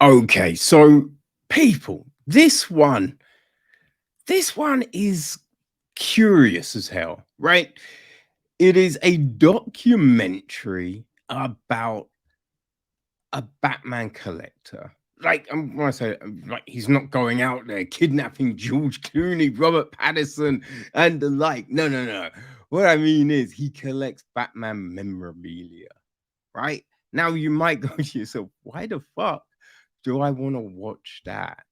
Okay, so people, this one is curious as hell, right? It is a documentary about a Batman collector. Like, when I say, like, he's not going out there kidnapping George Clooney, Robert Pattinson, and the like. No, no, no. What I mean is, he collects Batman memorabilia, right? Now, you might go to yourself, why the fuck do I want to watch that?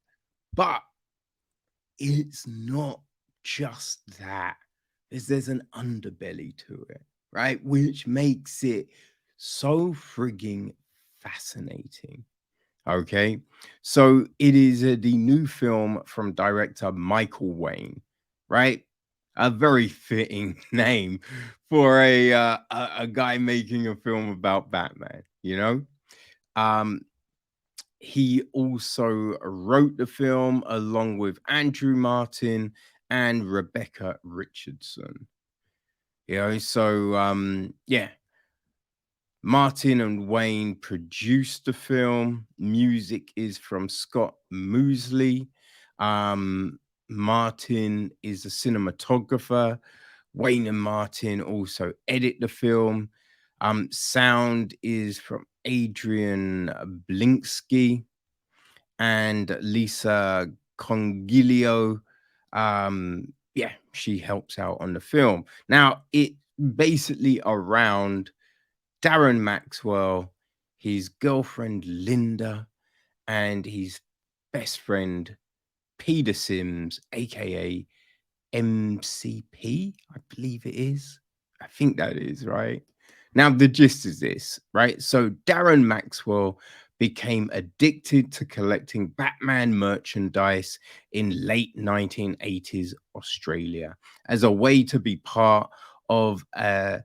But it's not just that. There's an underbelly to it, right? Which makes it so frigging fascinating. Okay. So it is the new film from director Michael Wayne, right? A very fitting name for a guy making a film about Batman, you know? Um, he also wrote the film along with Andrew Martin and Rebecca Richardson. Yeah, Martin and Wayne produced the film. Music is from Scott Moosley. Um, Martin is a cinematographer. Wayne and Martin also edit the film. Sound is from Adrian Blinksky and Lisa Congilio. Yeah, she helps out on the film. Now, it basically around Darren Maxwell, his girlfriend Linda, and his best friend Peter Sims, aka MCP, I believe it is. I think that is right. Now, the gist is this, right? So, Darren Maxwell became addicted to collecting Batman merchandise in late 1980s Australia as a way to be part of a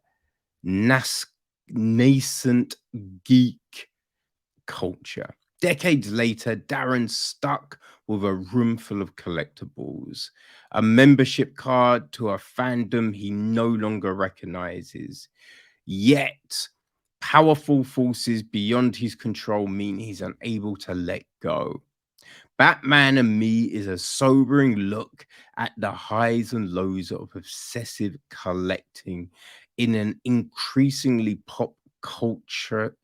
nas- nascent geek culture. Decades later, Darren stuck with a room full of collectibles, a membership card to a fandom he no longer recognizes. Yet, powerful forces beyond his control mean he's unable to let go. Batman and Me is a sobering look at the highs and lows of obsessive collecting in an increasingly pop culture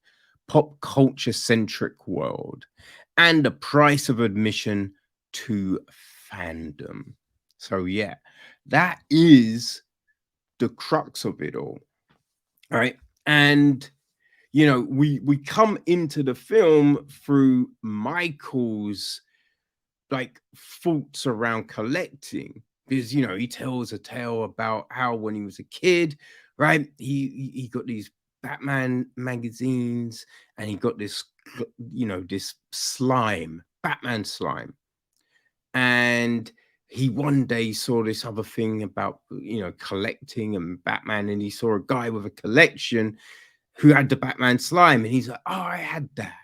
centric world and the price of admission to fandom. So yeah, that is the crux of it all, right? And we come into the film through Michael's like thoughts around collecting because he tells a tale about how when he was a kid, right, he got these Batman magazines and he got this slime, Batman slime, and he one day saw this other thing about collecting and Batman, and he saw a guy with a collection who had the Batman slime, and he's like, oh, I had that,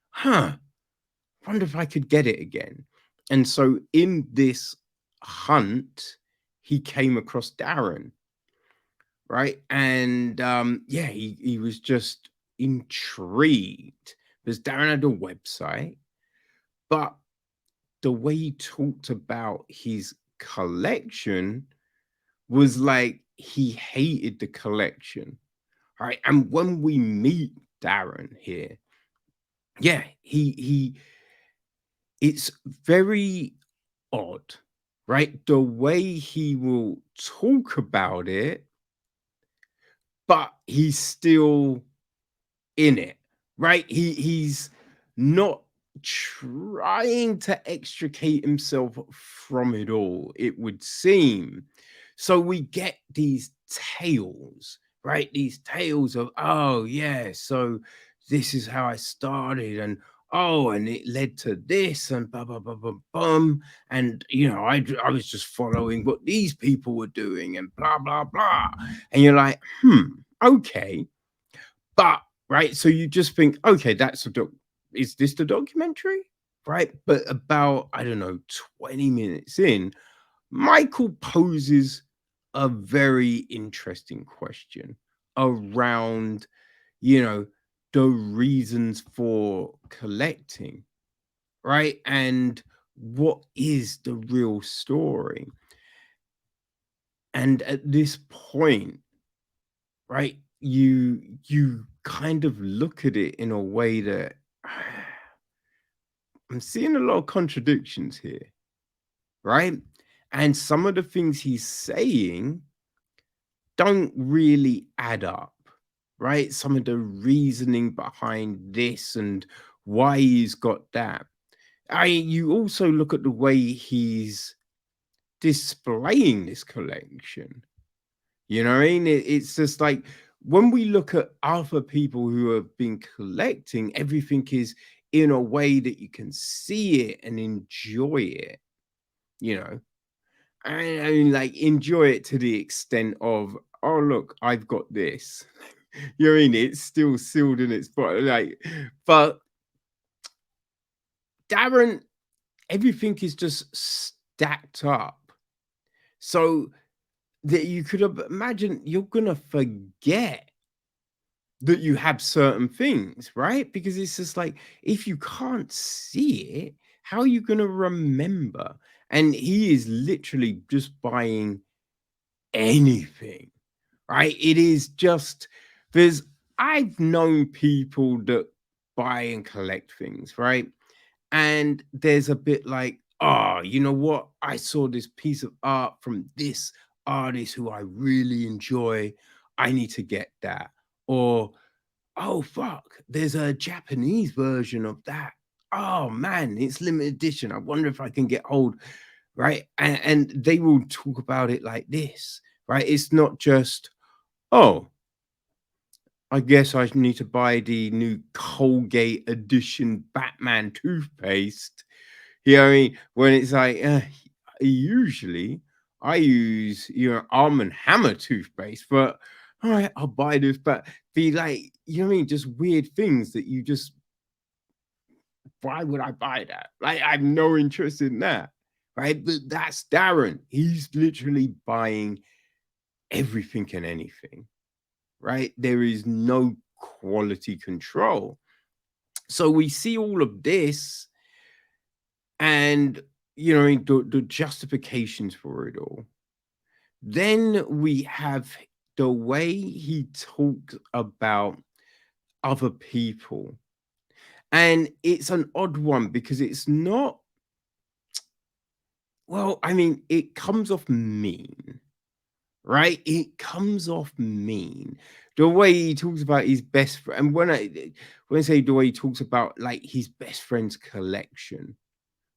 huh, wonder if I could get it again. And so in this hunt, he came across Darren, right? And yeah, he was just intrigued because Darren had a website, but the way he talked about his collection was like he hated the collection. Right. And when we meet Darren here, yeah, he it's very odd, right? The way he will talk about it, but he's still in it, right? He's not trying to extricate himself from it all, it would seem. So we get these tales, right? These tales of, oh yeah, so this is how I started, and oh, and it led to this, and blah blah blah blah bum, and I was just following what these people were doing, and blah blah blah, and you're like, okay, but right, so you just think, okay, that's a doc. Is this the documentary? Right, but about I don't know, 20 minutes in, Michael poses a very interesting question around, you know, the reasons for collecting. right? And what is the real story? And at this point, right, you kind of look at it in a way that I'm seeing a lot of contradictions here, right? And some of the things he's saying don't really add up, right? Some of the reasoning behind this and why he's got that. You also look at the way he's displaying this collection. You know what I mean? It's just like when we look at other people who have been collecting, everything is in a way that you can see it and enjoy it, you know. I mean, like, enjoy it to the extent of, oh, look, I've got this. You know what I mean? It's still sealed in its body. Like, but Darren, everything is just stacked up. So that you could imagine you're gonna forget that you have certain things, right? Because it's just like if you can't see it, how are you gonna remember? And he is literally just buying anything, right? It is just there's I've known people that buy and collect things, right? And there's a bit like, oh, you know what? I saw this piece of art from this artist who I really enjoy. I need to get that. Or, oh, fuck, there's a Japanese version of that. Oh, man, it's limited edition. I wonder if I can get hold, right? And they will talk about it like this, right? It's not just, oh, I guess I need to buy the new Colgate edition Batman toothpaste. You know what I mean? When it's like, usually I use, Arm& and Hammer toothpaste, but all right, I'll buy this, but be like, you know what I mean? Just weird things that you just, why would I buy that? Like, I have no interest in that, right? But that's Darren. He's literally buying everything and anything, right? There is no quality control. So we see all of this and, the justifications for it all. Then we have the way he talks about other people. And it's an odd one because it's not, well, I mean, it comes off mean, right? It comes off mean. The way he talks about his best friend, and when I say the way he talks about like his best friend's collection,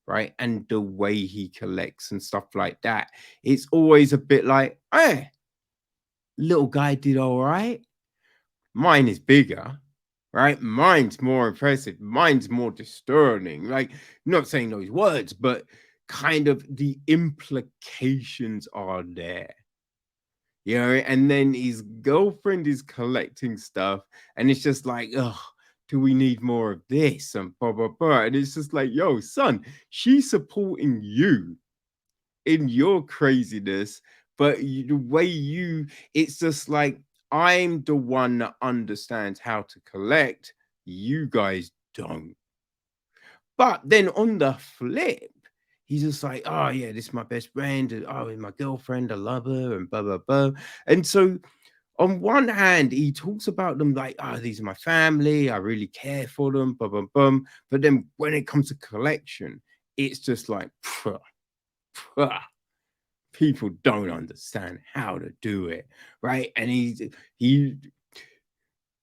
right? And the way he collects and stuff like that, it's always a bit like, hey, little guy did all right. Mine is bigger, right? Mine's more impressive. Mine's more disturbing. Like, not saying those words, but kind of the implications are there. And then his girlfriend is collecting stuff, and it's just like, oh, do we need more of this? And blah blah blah. And it's just like, yo, son, she's supporting you in your craziness, but the way it's just like, I'm the one that understands how to collect, you guys don't. But then on the flip, he's just like, oh yeah, this is my best friend, and oh, my girlfriend, I love her, and blah blah blah. And so on one hand, he talks about them like, oh, these are my family, I really care for them, blah blah blah. But then when it comes to collection, it's just like, phew, phew, people don't understand how to do it, right? And he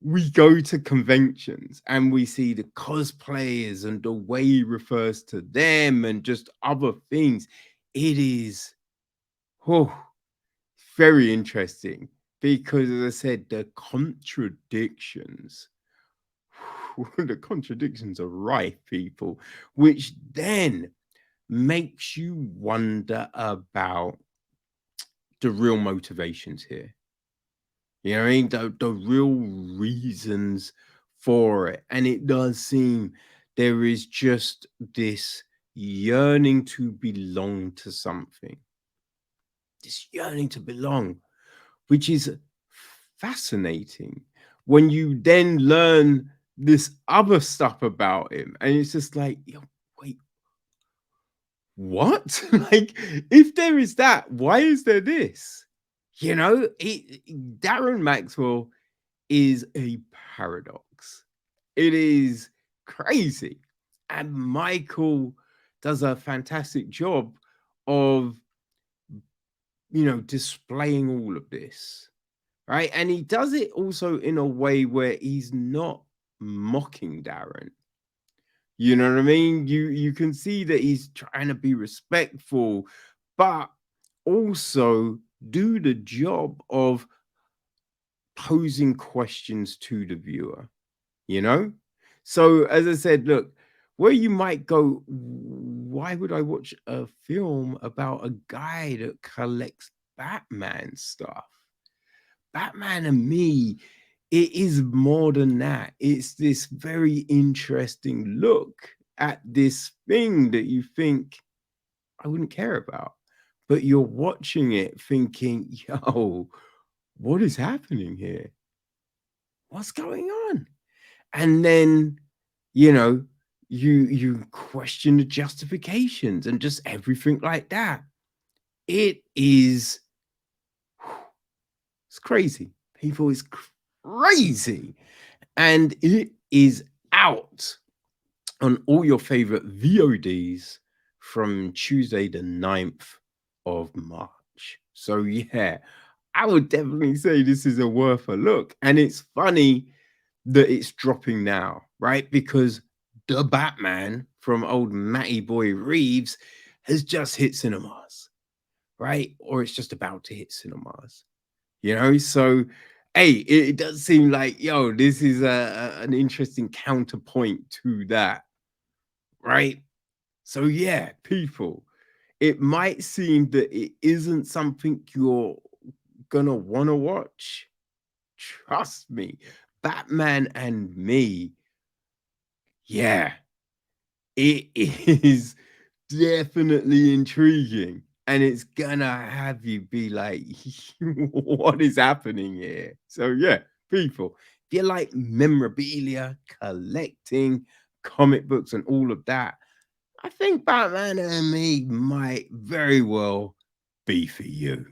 we go to conventions and we see the cosplayers and the way he refers to them and just other things. It is, oh, very interesting because, as I said, the contradictions, the contradictions are rife, people, which then makes you wonder about the real motivations here. You know what I mean? The real reasons for it. And it does seem there is just this yearning to belong to something, this yearning to belong, which is fascinating when you then learn this other stuff about him. And it's just like, yo, wait, what? Like, if there is that, why is there this? Darren Maxwell is a paradox. It is crazy. And Michael does a fantastic job of, displaying all of this, right? And he does it also in a way where he's not mocking Darren. You know what I mean? You can see that he's trying to be respectful, but also do the job of posing questions to the viewer, you know? So as I said, look, where you might go, why would I watch a film about a guy that collects Batman stuff? Batman and me, it is more than that. It's this very interesting look at this thing that you think I wouldn't care about. But you're watching it thinking, yo, what is happening here? What's going on? And then, you know, you question the justifications and just everything like that. It is it's crazy. People is crazy. And it is out on all your favorite VODs from Tuesday, the 9th of March. So, yeah, I would definitely say this is a worth a look. And it's funny that it's dropping now, right? Because the Batman from old Matty Boy Reeves has just hit cinemas, right? Or it's just about to hit cinemas. So hey, it does seem like, yo, this is an interesting counterpoint to that, right? So yeah, people, it might seem that it isn't something you're gonna want to watch. Trust me, Batman and me, yeah, it is definitely intriguing, and it's gonna have you be like, "What is happening here?" So, yeah, people, if you like memorabilia, collecting, comic books, and all of that, I think Batman and Me might very well be for you.